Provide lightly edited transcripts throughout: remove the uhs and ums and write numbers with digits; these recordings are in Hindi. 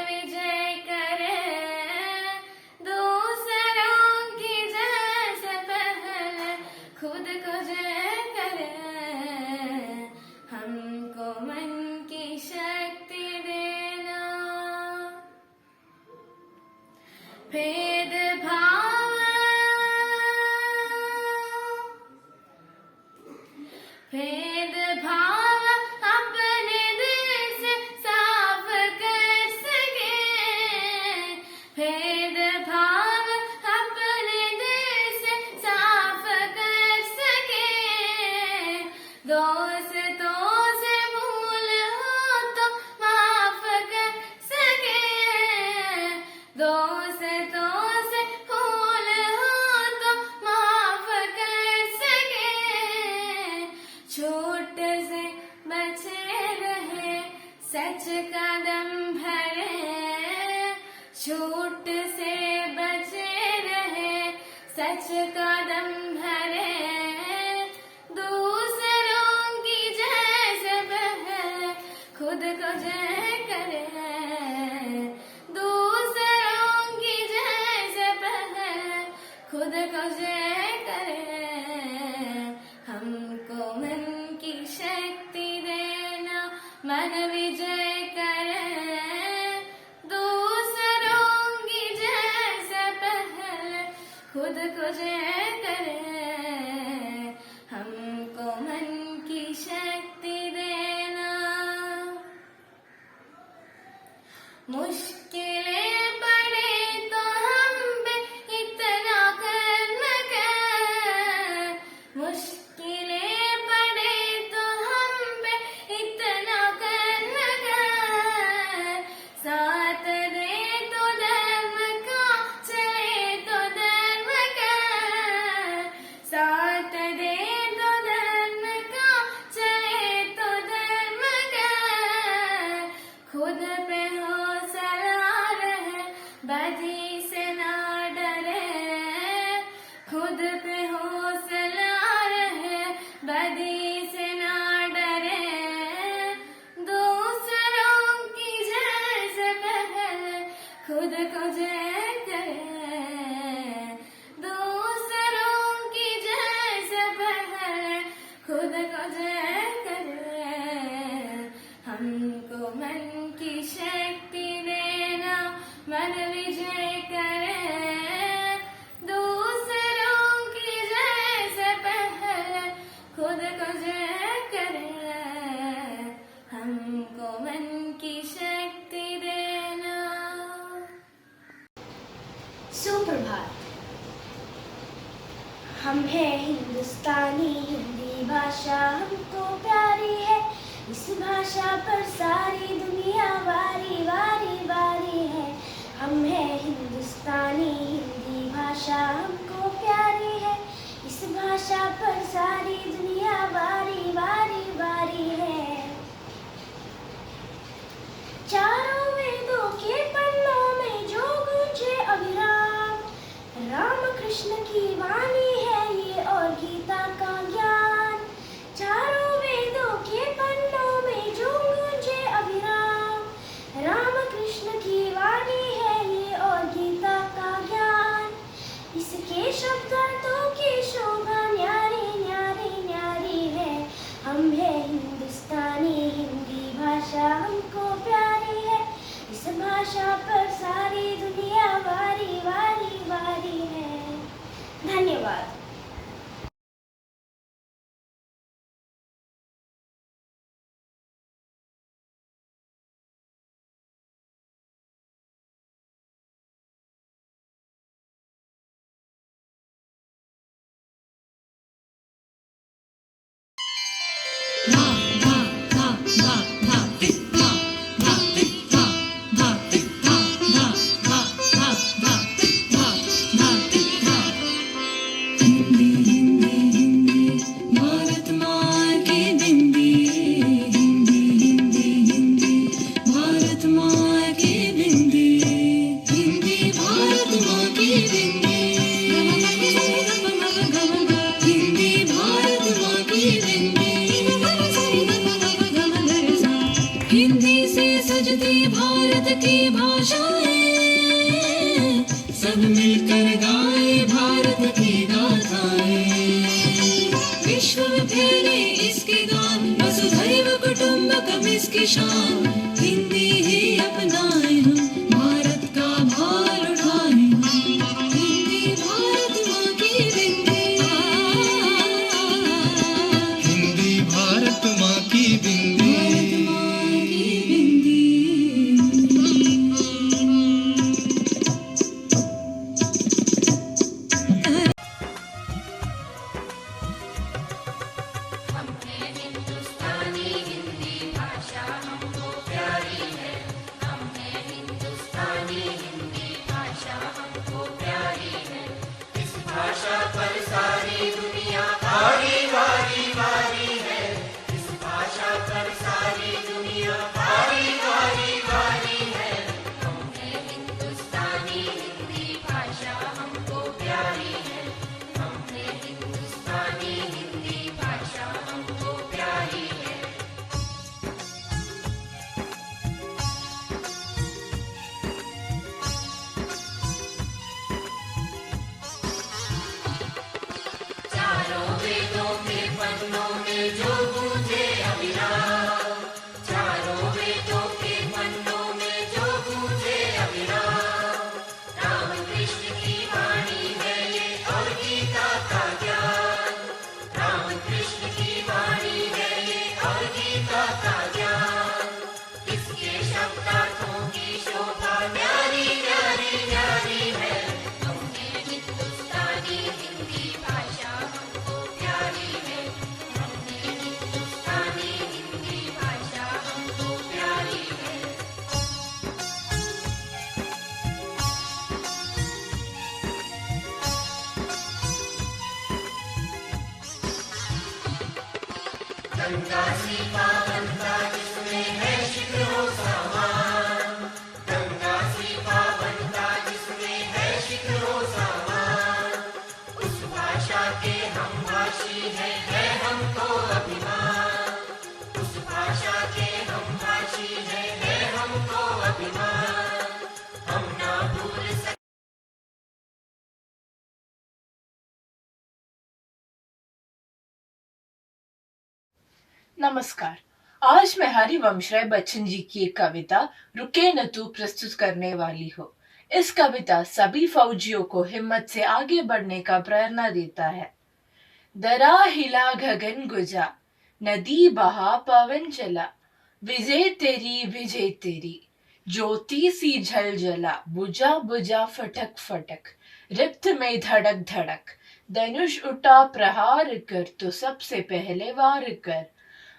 विजय करे, दूसरों की जैसे पहले खुद को जय करे, हमको मन की शक्ति देना। भेदभाव भेदभाव अपने दिल से साफ कर सके, भेदभाव अपने दिल से साफ कर सके, दोस्तों से भूल हो तो माफ कर सके, दोस्तों से भूल हो तो माफ कर सके, झूठ से बचे रहे सच का दम भरे, झूठ से बचे रहे सच का दम भरे, दूसरों की जैसे पहले खुद को जय करे, दूसरों की जैसे पहले खुद को जय करे, हमको मन की शक्ति देना, मन विजय करे, दूसरों की जैसे पहले खुद को जय करे, हमको मन की शक्ति देना। मुश्किलें पड़े तो हम पे इतना कर्म कर, मुश्किलें पड़े तो हम पे इतना कर्म कर, साथ दे तो धर्म का, चले तो धर्म का, साथ दे तो धर्म का, चले तो धर्म का, खुद पे हौसला रहे, बदी से ना डरे, खुद पे हौसला रहे, बदी से ना डरे, दूसरों की जैसे पहले खुद को जय करे, दूसरों की जैसे पहले खुद को जय करे, हमको मन की शक्ति देना, मन विजय करे, दूसरों की जैसे पहले खुद को जय करे, हमको मन की शक्ति देना। सुप्रभात। हम हैं हिंदुस्तानी, हिंदी भाषा हमको प्यारी है, इस भाषा पर सारी दुनिया वारी वारी वारी है। हम हैं हिंदुस्तानी, हिंदी भाषा हमको प्यारी है, इस भाषा पर सारी दुनिया वारी वारी वारी है। चारों वेदों के पन्नों में जो गूंजे अविराम, राम कृष्ण की वाणी है ये और गीता का ज्ञान। चारों वेदों के पन्नों में जो गूंजे अविराम, राम कृष्ण की वाणी है ये और गीता का ज्ञान। इसके शब्दार्थों की शोभा न्यारी न्यारी न्यारी है। हम हैं हिंदुस्तानी, हिंदी भाषा हमको प्यारी है, इस भाषा पर सारी दुनिया वारी वारी वारी है। धन्यवाद। आ जाए, सब मिलकर गाए भारत की गाथाएं। विश्व में फैले इसके गान, वसुधैव कुटुंबकम इसकी शान। हिंदी ही अपनाए हम, भारत का भार उठाए हम। हिंदी भारत माँ की बिंदी, हिंदी भारत माँ की बिंदी। भारत माँ की बिंदी। हम हैं हिंदुस्तानी, हिंदी भाषा हमको प्यारी है। हम हैं हिंदुस्तानी, हिंदी भाषा हमको प्यारी है। इस भाषा पर सारी दुनिया भारी भारी भारी है। इस भाषा पर सारी दुनिया भारी भारी भारी है। हम हैं हिंदुस्तानी, हिंदी भाषा हमको प्यारी है। हम हैं हिंदुस्तानी, हिंदी भाषा हमको प्यारी है। चारों वेदों के पन्नों में जो गूंजे अविराम, चारों वेदों के पन्नों में जो गूंजे अविराम। राम कृष्ण की वाणी है ये और गीता का ज्ञान। राम कृष्ण की वाणी है ये और गीता का ज्ञान। इसके शब्दार्थों की शोभा न्यारी न्यारी न्यारी है। हम हैं हिंदुस्तानी, हिंदी भाषा हमको प्यारी है। हम हैं हिंदुस्तानी, हिंदी भाषा हमको प्यारी है। गंगा सी पावनता जिसमें है शिखरों समान। गंगा सी पावनता जिसमें है शिखरों समान। उस भाषा के हम भाषी है हमको अभिमान। उस भाषा के हम भाषी है हमको अभिमान। हम ना भूल सकते। नमस्कार। आज मैं हरिवंश राय बच्चन जी की एक कविता रुके न तू प्रस्तुत करने वाली हूँ। इस कविता सभी फौजियों को हिम्मत से आगे बढ़ने का प्रेरणा देता है। दरा हिला गगन गुजा, नदी बहा पवन चला। विजय तेरी, ज्योति सी झल जला। बुझा बुझा फटक फटक, रिप्त में धड़क धड़क। धनुष उठा प्रहार कर, तो सबसे पहले वार कर।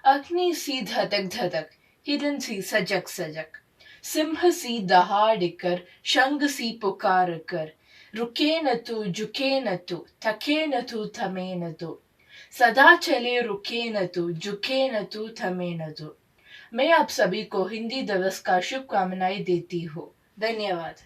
अग्नि सी धधक धधक, हिरन सी सजक सजक। सिंह सी दहाड़ कर, शंख सी पुकार कर। रुके न तू, झुके न तू, थके न तू, थमे न तू। सदा चले रुके न तू, झुके न तू, थमे न तू। मैं आप सभी को हिंदी दिवस का शुभकामनाएं देती हूँ। धन्यवाद।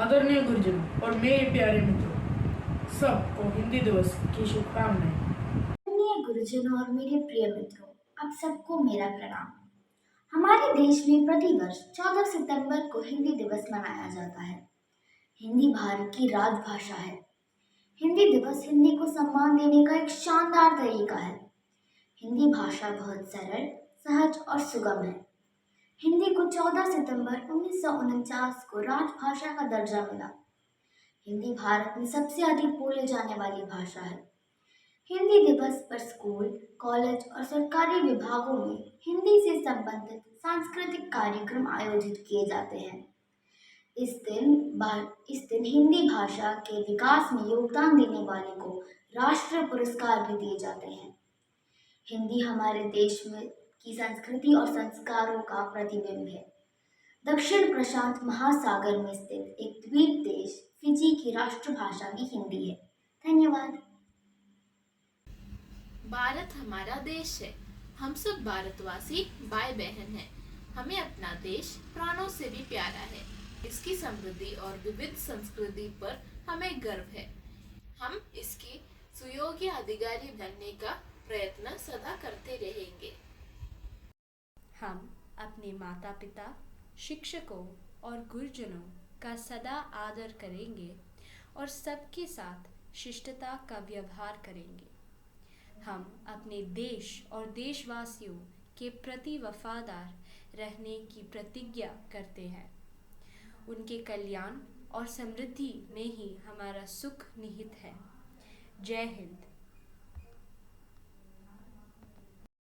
आदरणीय गुरुजनों और मेरे प्यारे मित्रों, सबको हिंदी दिवस की शुभकामनाएं। आदरणीय गुरुजनों और मेरे प्रिय मित्रों, आप सबको मेरा प्रणाम। हमारे देश में प्रतिवर्ष 14 सितंबर को हिंदी दिवस मनाया जाता है। हिंदी भारत की राजभाषा है। हिंदी दिवस हिंदी को सम्मान देने का एक शानदार तरीका है। हिंदी भाषा बहुत सरल, सहज और सुगम है। हिंदी को 14 सितंबर 1949 को राजभाषा का दर्जा मिला। हिंदी भारत में सबसे अधिक बोले जाने वाली भाषा है। हिंदी दिवस पर स्कूल, कॉलेज और सरकारी विभागों में हिंदी से संबंधित सांस्कृतिक कार्यक्रम आयोजित किए जाते हैं। इस दिन हिंदी भाषा के विकास में योगदान देने वाले को राष्ट्रीय पुरस्कार भी दिए जाते हैं। हिंदी हमारे देश में की संस्कृति और संस्कारों का प्रतिबिंब है। दक्षिण प्रशांत महासागर में स्थित एक द्वीप देश फिजी की राष्ट्रभाषा भी हिंदी है। धन्यवाद। भारत हमारा देश है। हम सब भारतवासी भाई बहन हैं। हमें अपना देश प्राणों से भी प्यारा है। इसकी समृद्धि और विविध संस्कृति पर हमें गर्व है। हम इसके सुयोग्य अधिकारी बनने का प्रयत्न सदा करते रहेंगे। हम अपने माता पिता, शिक्षकों और गुरुजनों का सदा आदर करेंगे और सबके साथ शिष्टता का व्यवहार करेंगे। हम अपने देश और देशवासियों के प्रति वफादार रहने की प्रतिज्ञा करते हैं। उनके कल्याण और समृद्धि में ही हमारा सुख निहित है। जय हिंद।